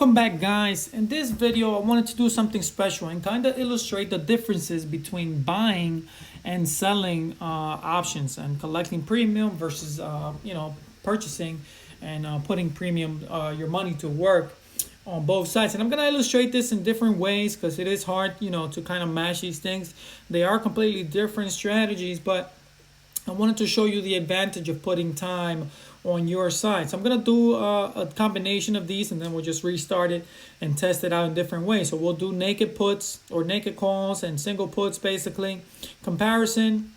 Welcome back, guys. In this video I wanted to do something special and kind of illustrate the differences between buying and selling options and collecting premium versus purchasing and putting premium your money to work on both sides. And I'm going to illustrate this in different ways because it is hard to kind of match these things. They are completely different strategies, but I wanted to show you the advantage of putting time on your side. So I'm going to do a combination of these, and then we'll just restart it and test it out in different ways. So we'll do naked puts or naked calls and single puts, basically. Comparison.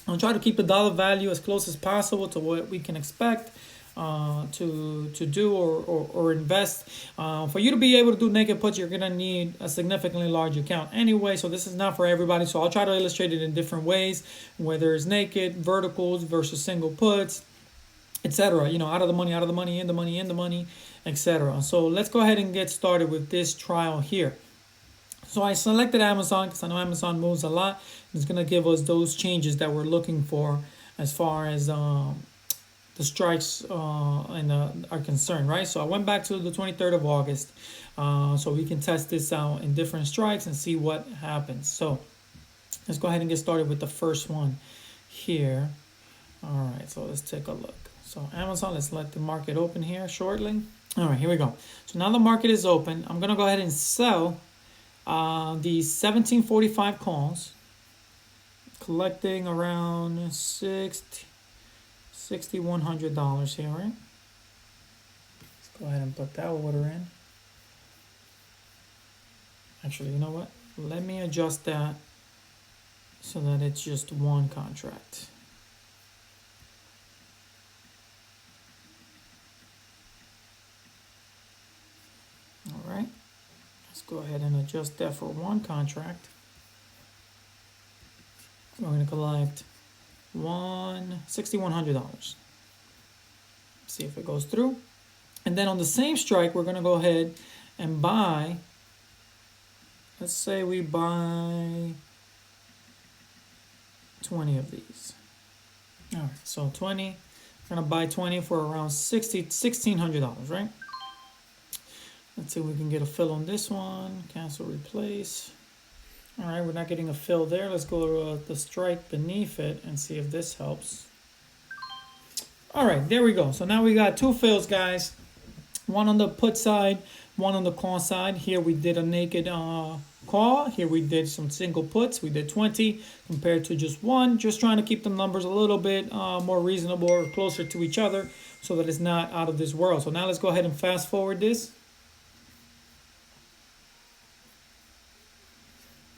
I'll try to keep the dollar value as close as possible to what we can expect to do or invest. For you to be able to do naked puts, you're going to need a significantly large account anyway, so this is not for everybody. So I'll try to illustrate it in different ways, whether it's naked, verticals versus single puts, etc. Out of the money, in the money, etc. So let's go ahead and get started with this trial here. So I selected Amazon because I know Amazon moves a lot. It's going to give us those changes that we're looking for as far as the strikes are concerned, right? So I went back to the 23rd of August so we can test this out in different strikes and see what happens. So let's go ahead and get started with the first one here. All right, so let's take a look. So Amazon, let's let the market open here shortly. All right, here we go. So now the market is open. I'm gonna go ahead and sell the 1745 calls, collecting around $6,100 here, right? Let's go ahead and put that order in. Actually, you know what? Let me adjust that so that it's just one contract. All right. Let's go ahead and adjust that for one contract. We're going to collect $6,100. See if it goes through. And then on the same strike, we're going to go ahead and buy. Let's say we buy 20 of these. All right, so 20. We're going to buy 20 for around $1,600, right? Let's see if we can get a fill on this one. Cancel, replace. All right, we're not getting a fill there. Let's go to the strike beneath it and see if this helps. All right, there we go. So now we got two fills, guys. One on the put side, one on the call side. Here we did a naked call. Here we did some single puts. We did 20 compared to just one. Just trying to keep the numbers a little bit more reasonable or closer to each other so that it's not out of this world. So now let's go ahead and fast forward this.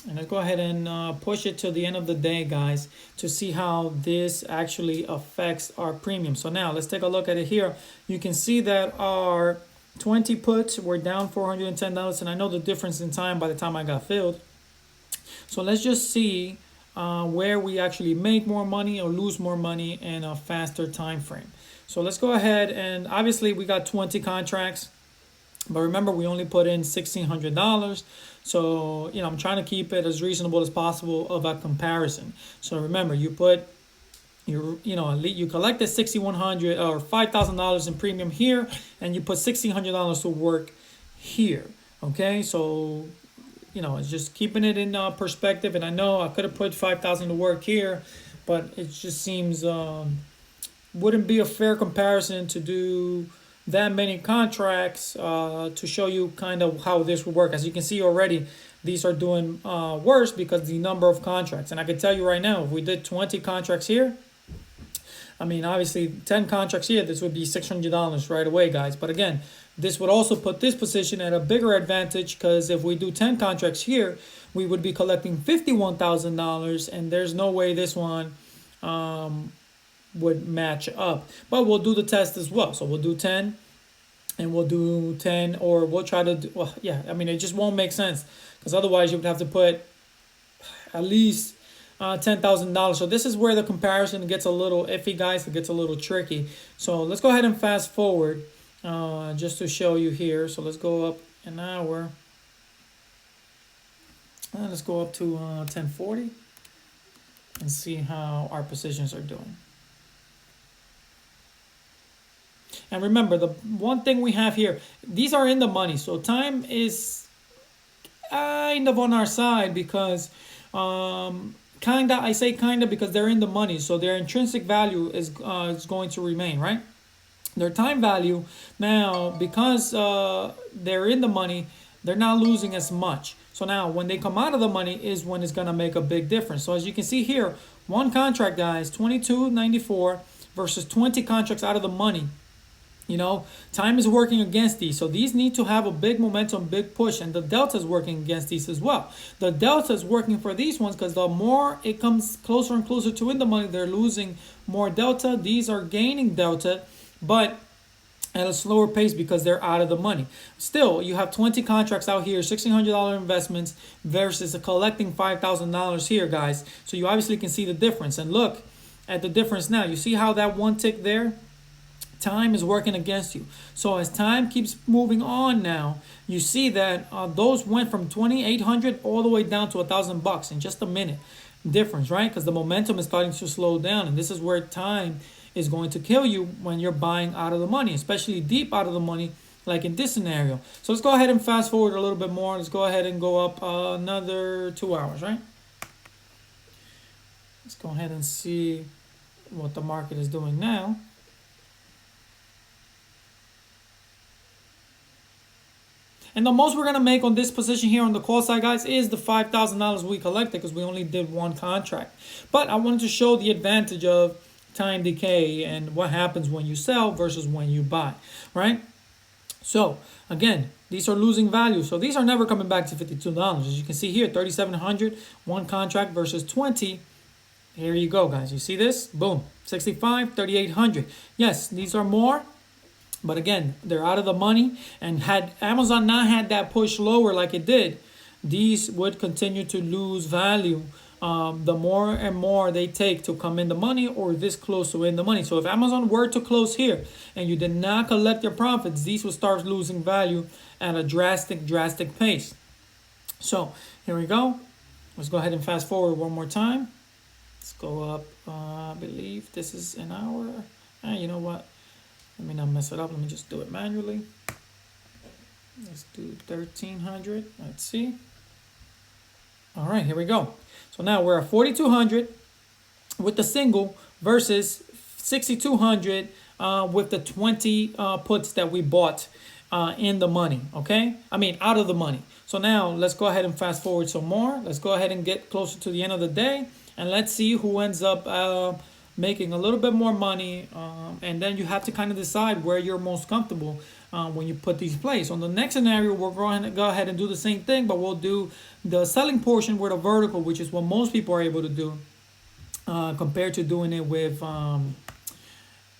And let's go ahead and push it to the end of the day, guys, to see how this actually affects our premium. So now let's take a look at it here. You can see that our 20 puts were down $410, and I know the difference in time by the time I got filled. So let's just see where we actually make more money or lose more money in a faster time frame. So let's go ahead, and obviously we got 20 contracts. But remember, we only put in $1,600. So, I'm trying to keep it as reasonable as possible of a comparison. So remember, you put you collected $6,100 or $5,000 in premium here, and you put $1,600 to work here. Okay, so it's just keeping it in perspective. And I know I could have put $5,000 to work here, but it just seems wouldn't be a fair comparison to do that many contracts to show you kind of how this would work. As you can see already, these are doing worse because the number of contracts. And I can tell you right now, if we did 20 contracts here, I mean, obviously 10 contracts here, this would be $600 right away, guys. But again, this would also put this position at a bigger advantage because if we do 10 contracts here, we would be collecting $51,000, and there's no way this one would match up. But we'll do the test as well. So we'll do 10 and we'll do 10, or we'll try to do, well, yeah, I mean, it just won't make sense because otherwise you would have to put at least $10,000. So this is where the comparison gets a little iffy, guys. It gets a little tricky. So let's go ahead and fast forward just to show you here. So let's go up an hour. Let's go up to 1040 and see how our positions are doing. And remember, the one thing we have here, these are in the money. So time is kind of on our side because kinda, I say kinda because they're in the money. So their intrinsic value is going to remain, right? Their time value now, because they're in the money, they're not losing as much. So now when they come out of the money is when it's going to make a big difference. So as you can see here, one contract, guys, 22.94 versus 20 contracts out of the money. You know, time is working against these. So these need to have a big momentum, big push, and the delta is working against these as well. The delta is working for these ones because the more it comes closer and closer to in the money, they're losing more delta. These are gaining delta, but at a slower pace because they're out of the money. Still, you have 20 contracts out here, $1,600 investments versus collecting $5,000 here, guys. So you obviously can see the difference. And look at the difference now. You see how that one tick there? Time is working against you. So as time keeps moving on now, you see that those went from 2,800 all the way down to $1,000 in just a minute difference, right? Because the momentum is starting to slow down, and this is where time is going to kill you when you're buying out of the money, especially deep out of the money, like in this scenario. So let's go ahead and fast forward a little bit more. Let's go ahead and go up another 2 hours, right? Let's go ahead and see what the market is doing now. And the most we're going to make on this position here on the call side, guys, is the $5,000 we collected because we only did one contract. But I wanted to show the advantage of time decay and what happens when you sell versus when you buy, right? So, again, these are losing value. So these are never coming back to $52. As you can see here, $3,700, one contract versus 20. Here you go, guys. You see this? Boom. 65, 3,800. Yes, these are more. But again, they're out of the money, and had Amazon not had that push lower like it did, these would continue to lose value the more and more they take to come in the money or this close to in the money. So if Amazon were to close here and you did not collect your profits, these would start losing value at a drastic pace. So here we go. Let's go ahead and fast forward one more time. Let's go up, I believe this is an hour. You know what? Let me not mess it up. Let me just do it manually. Let's do 1,300. Let's see. All right, here we go. So now we're at 4,200 with the single versus 6,200 with the 20 puts that we bought in the money, okay? I mean, out of the money. So now let's go ahead and fast forward some more. Let's go ahead and get closer to the end of the day, and let's see who ends up making a little bit more money, and then you have to kind of decide where you're most comfortable when you put these plays. On the next scenario, we're going to go ahead and do the same thing, but we'll do the selling portion with a vertical, which is what most people are able to do compared to doing it with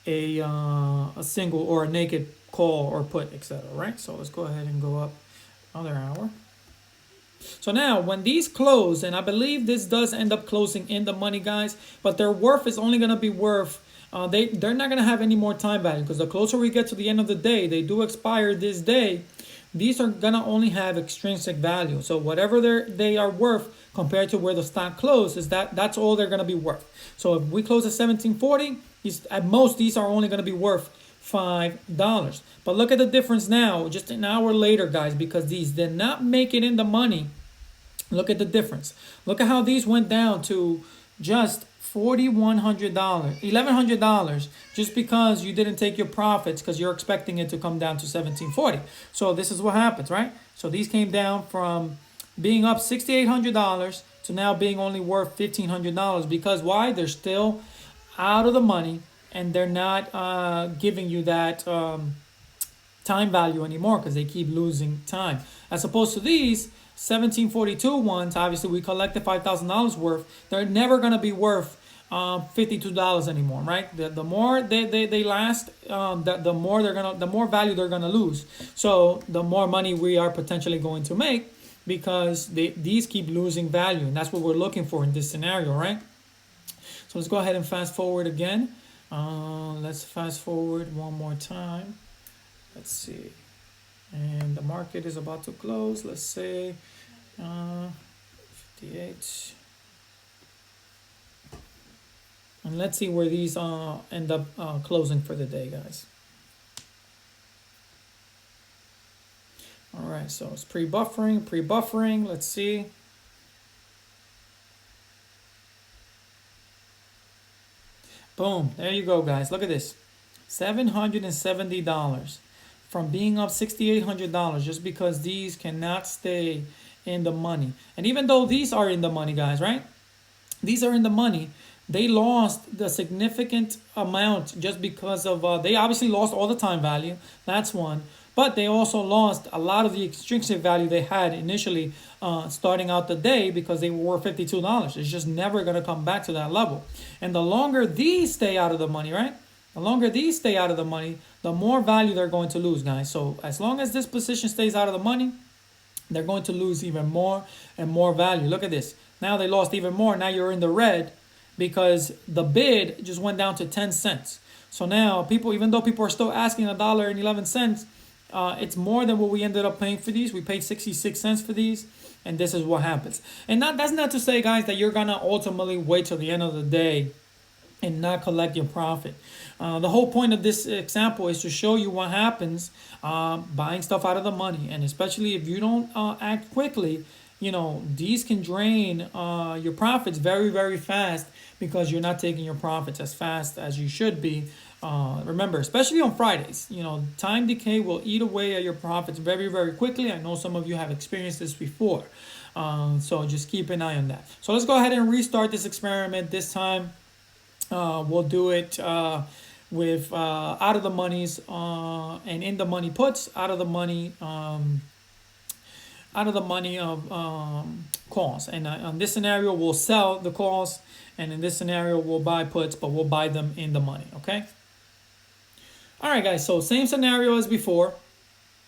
a single or a naked call or put, etc. Right? So let's go ahead and go up another hour. So now when these close, and I believe this does end up closing in the money, guys, but their worth is only going to be worth, they're not going to have any more time value because the closer we get to the end of the day, they do expire this day, these are going to only have extrinsic value. So whatever they are worth compared to where the stock closed is that's all they're going to be worth. So if we close at 1740, at most these are only going to be worth $5. But look at the difference now, just an hour later, guys, because these did not make it in the money. Look at the difference. Look at how these went down to just $4,100, $1,100, just because you didn't take your profits because you're expecting it to come down to 1740. So this is what happens, right? So these came down from being up $6,800 to now being only worth $1,500 because why? They're still out of the money, and they're not giving you that time value anymore because they keep losing time. As opposed to these 1742 ones, obviously we collected $5,000 worth. They're never going to be worth $52 anymore, right? The more they last, the more value they're gonna lose. So the more money we are potentially going to make because these keep losing value, and that's what we're looking for in this scenario, right? So let's go ahead and fast forward again. Let's fast forward one more time. Let's see. And the market is about to close. Let's say 58. And let's see where these end up closing for the day, guys. All right, so it's pre-buffering. Let's see. Boom, there you go, guys. Look at this. $770 from being up $6,800 just because these cannot stay in the money. And even though these are in the money, guys, right? These are in the money. They lost the significant amount just because of, they obviously lost all the time value. That's one. But they also lost a lot of the extrinsic value they had initially starting out the day because they were $52. It's just never going to come back to that level. And the longer these stay out of the money, right? The longer these stay out of the money, the more value they're going to lose, guys. So as long as this position stays out of the money, they're going to lose even more and more value. Look at this. Now they lost even more. Now you're in the red because the bid just went down to 10 cents. So now people, even though people are still asking $1.11, it's more than what we ended up paying for these. We paid 66 cents for these, and this is what happens. And that's not to say, guys, that you're gonna ultimately wait till the end of the day and not collect your profit. The whole point of this example is to show you what happens buying stuff out of the money, and especially if you don't act quickly, you know, these can drain your profits very, very fast because you're not taking your profits as fast as you should be. Remember, especially on Fridays, you know, time decay will eat away at your profits very, very quickly. I know some of you have experienced this before. So just keep an eye on that. So let's go ahead and restart this experiment. This time we'll do it with out of the monies and in the money puts, out of the money of calls. And on this scenario, we'll sell the calls. And in this scenario, we'll buy puts, but we'll buy them in the money, okay? All right, guys, so same scenario as before.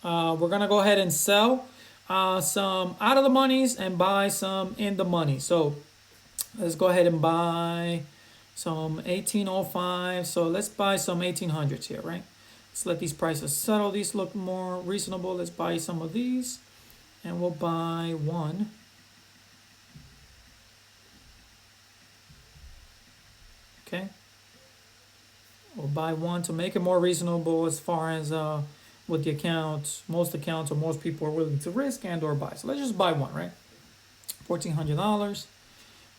We're going to go ahead and sell some out of the monies and buy some in the money. So let's go ahead and buy some 1805. So let's buy some 1800s here, right? Let's let these prices settle. These look more reasonable. Let's buy some of these. And we'll buy one. Okay. We'll buy one to make it more reasonable as far as what the accounts, most accounts or most people are willing to risk and or buy. So let's just buy one, right? $1,400.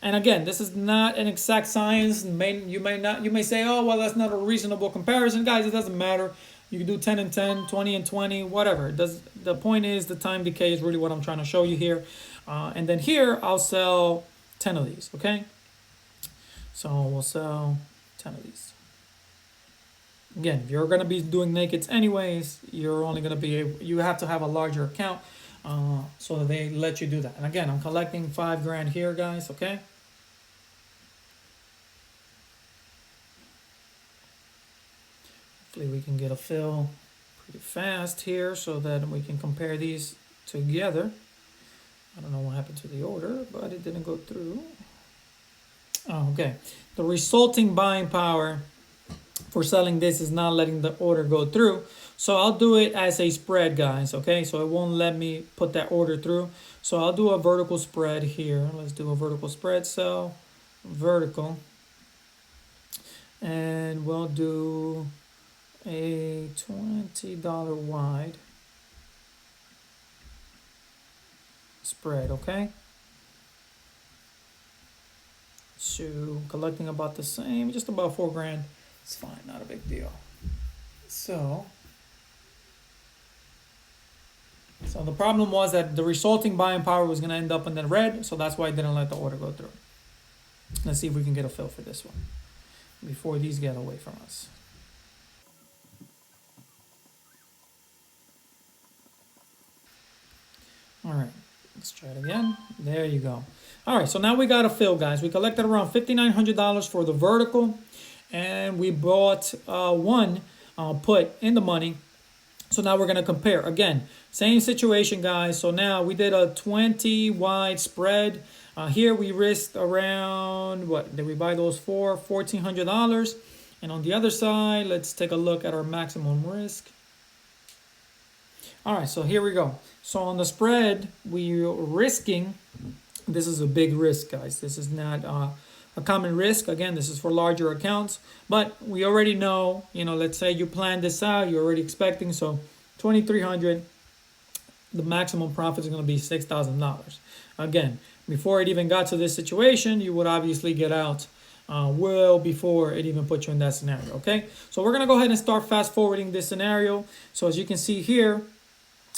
And again, this is not an exact science. You may say, oh, well, that's not a reasonable comparison. Guys, it doesn't matter. You can do 10 and 10, 20 and 20, whatever. The point is the time decay is really what I'm trying to show you here. And then here, I'll sell 10 of these, okay? So we'll sell 10 of these. Again, if you're going to be doing nakeds anyways, you're only going to be able, you have to have a larger account so that they let you do that. And again, I'm collecting $5,000 here, guys, okay? Hopefully we can get a fill pretty fast here so that we can compare these together. I don't know what happened to the order, but it didn't go through. Oh, okay. The resulting buying power for selling this is not letting the order go through. So I'll do it as a spread, guys, okay? So it won't let me put that order through. So I'll do a vertical spread here. Let's do a vertical spread, sell, vertical. And we'll do a $20 wide spread, okay? So collecting about the same, just about $4,000. It's fine, not a big deal. So the problem was that the resulting buying power was going to end up in the red, so that's why I didn't let the order go through. Let's see if we can get a fill for this one before these get away from us. All right, let's try it again. There you go. All right, so now we got a fill, guys. We collected around $5,900 for the vertical, and we bought one put in the money. So now we're going to compare. Again, same situation, guys. So now we did a 20 wide spread. Here we risked around, what did we buy those for? $1,400. And on the other side, let's take a look at our maximum risk. All right, so here we go. So on the spread, we're risking, this is a big risk, guys. This is not a common risk. Again, this is for larger accounts, but we already know, you know, let's say you plan this out, you're already expecting, so 2,300 the maximum profit is going to be $6,000. Again, before it even got to this situation, you would obviously get out well before it even put you in that scenario. Okay, so we're going to go ahead and start fast forwarding this scenario. So as you can see here,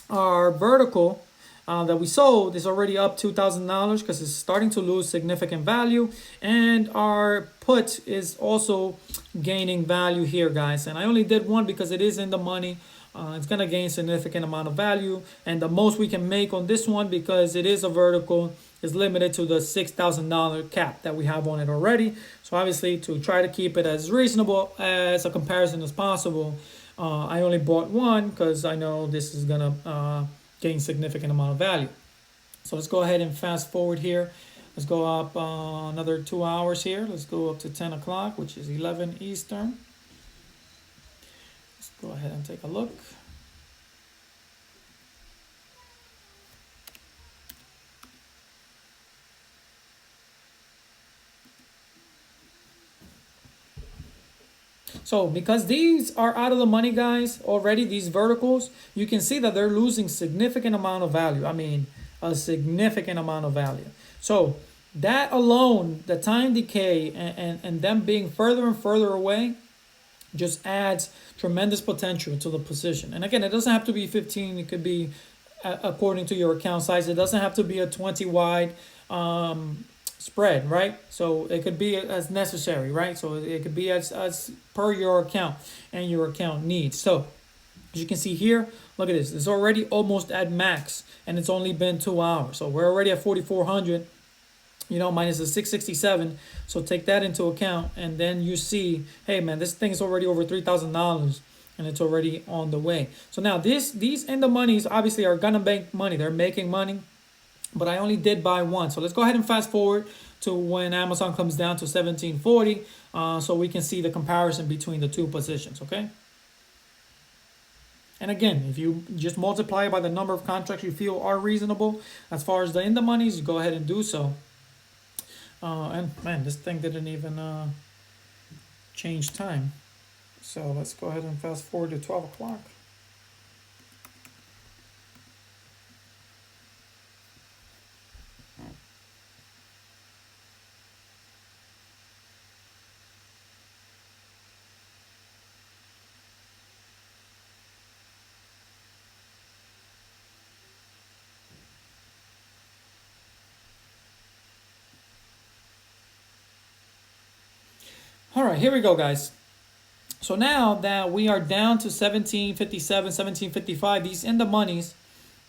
our vertical that we sold is already up $2,000 because it's starting to lose significant value, and our put is also gaining value here, guys. And I only did one because it is in the money. It's gonna gain significant amount of value, and the most we can make on this one, because it is a vertical, is limited to the $6,000 cap that we have on it already. So obviously, to try to keep it as reasonable as a comparison as possible, I only bought one because I know this is gonna gain significant amount of value. So let's go ahead and fast forward here. Let's go up another 2 hours here. Let's go up to 10 o'clock, which is 11 Eastern. Let's go ahead and take a look. So because these are out of the money, guys, already, these verticals, you can see that they're losing significant amount of value. I mean, a significant amount of value. So that alone, the time decay and them being further and further away, just adds tremendous potential to the position. And again, it doesn't have to be 15. It could be according to your account size. It doesn't have to be a 20 wide spread, right? So it could be as necessary, right? So it could be as per your account and your account needs. So as you can see here, look at this. It's already almost at max, and it's only been 2 hours. So we're already at 4,400, minus the 667. So take that into account, and then you see, hey man, this thing is already over $3,000, and it's already on the way. So now these in the monies obviously are gonna make money. They're making money, but I only did buy one. So let's go ahead and fast forward to when Amazon comes down to 1740, so we can see the comparison between the two positions, okay? And again, if you just multiply it by the number of contracts you feel are reasonable, as far as the in the monies, you go ahead and do so. And man, this thing didn't even change time. So let's go ahead and fast forward to 12 o'clock. All right, here we go, guys. So now that we are down to 1757, 1755, these in the monies,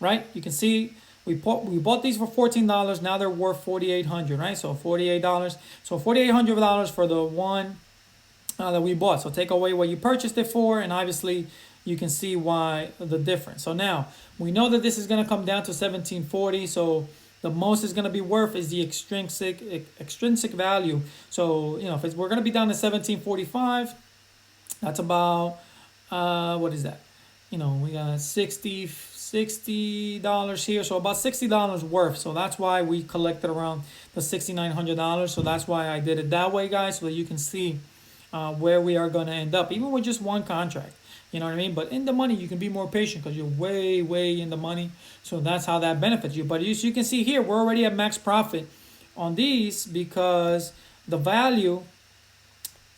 right? You can see we bought these for $14. Now they're worth $4,800, right? So $48. So $4,800 for the one that we bought. So take away what you purchased it for, and obviously you can see why the difference. So now we know that this is going to come down to 1740. So the most it's going to be worth is the extrinsic value. So if we're going to be down to 1745, that's about what is that? We got $60 here, so about $60 worth. So that's why we collected around the $6,900. So that's why I did it that way, guys, so that you can see where we are going to end up, even with just one contract. You know what I mean? But in the money, you can be more patient because you're way, way in the money. So that's how that benefits you. But as you can see here, we're already at max profit on these because the value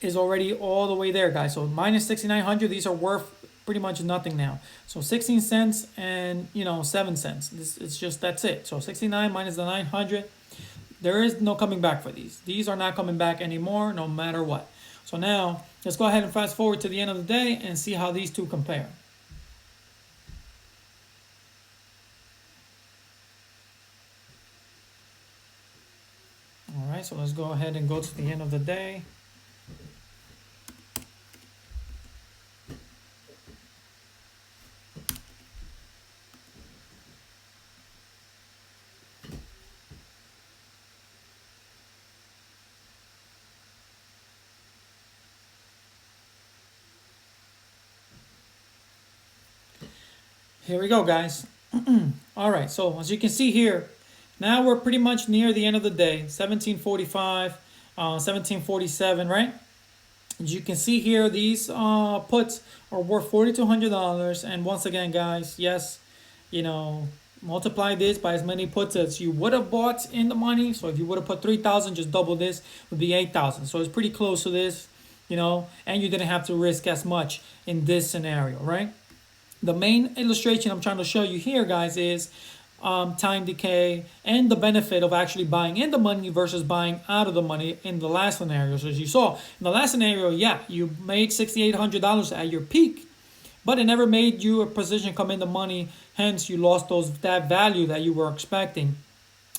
is already all the way there, guys. So minus 6,900, these are worth pretty much nothing now. So 16 cents and 7 cents. It's just, that's it. So 69 minus the 900, there is no coming back for these. These are not coming back anymore, no matter what. So now let's go ahead and fast forward to the end of the day and see how these two compare. All right, so let's go ahead and go to the end of the day. Here we go, guys. All right, so as you can see here, now we're pretty much near the end of the day, 1745, 1747, right? As you can see here, these puts are worth $4,200. And once again, guys, yes, multiply this by as many puts as you would have bought in the money. So if you would have put 3,000, just double this would be 8,000. So it's pretty close to this, and you didn't have to risk as much in this scenario, right? The main illustration I'm trying to show you here, guys, is time decay and the benefit of actually buying in the money versus buying out of the money in the last scenario. So as you saw in the last scenario, yeah, you made $6,800 at your peak, but it never made you a position come in the money. Hence, you lost that value that you were expecting,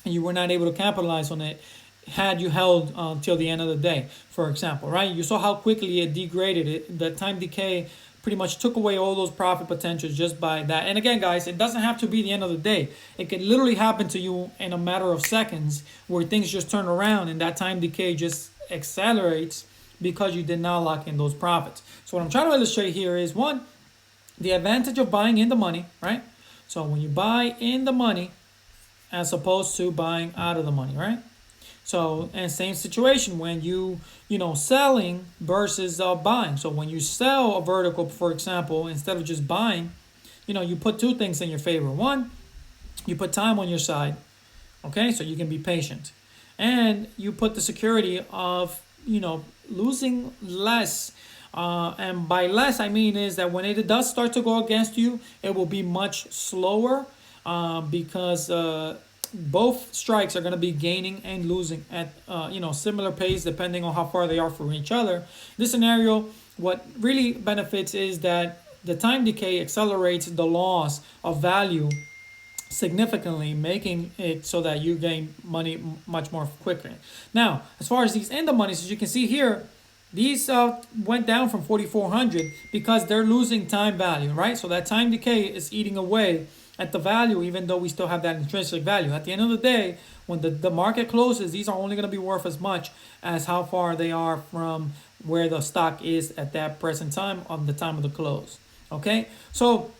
and you were not able to capitalize on it had you held until the end of the day, for example, right? You saw how quickly it degraded it. The time decay pretty much took away all those profit potentials just by that. And again, guys, it doesn't have to be the end of the day. It can literally happen to you in a matter of seconds where things just turn around and that time decay just accelerates because you did not lock in those profits. So what I'm trying to illustrate here is, one, the advantage of buying in the money, right? So when you buy in the money as opposed to buying out of the money, right? So, and same situation when selling versus buying. So when you sell a vertical, for example, instead of just buying, you put two things in your favor. One, you put time on your side, okay? So you can be patient. And you put the security of, losing less. And by less, I mean is that when it does start to go against you, it will be much slower because both strikes are going to be gaining and losing at similar pace depending on how far they are from each other. This scenario, what really benefits is that the time decay accelerates the loss of value significantly, making it so that you gain money much more quickly. Now, as far as these in the monies, as you can see here, these went down from 4,400 because they're losing time value, right? So that time decay is eating away at the value, even though we still have that intrinsic value. At the end of the day, when the market closes, these are only going to be worth as much as how far they are from where the stock is at that present time on the time of the close. Okay, so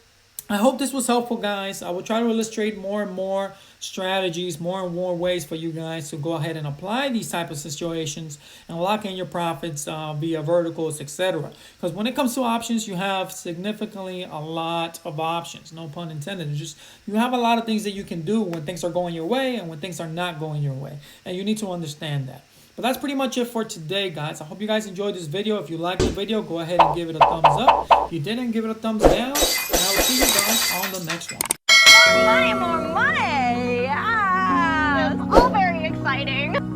I hope this was helpful, guys. I will try to illustrate more and more strategies, more and more ways for you guys to go ahead and apply these type of situations and lock in your profits via verticals, etc. Because when it comes to options, you have significantly a lot of options. No pun intended. It's just you have a lot of things that you can do when things are going your way and when things are not going your way, and you need to understand that. But that's pretty much it for today, guys. I hope you guys enjoyed this video. If you liked the video, go ahead and give it a thumbs up. If you didn't, give it a thumbs down. And I will see you guys on the next one. More money, more money! Ah, it's all very exciting.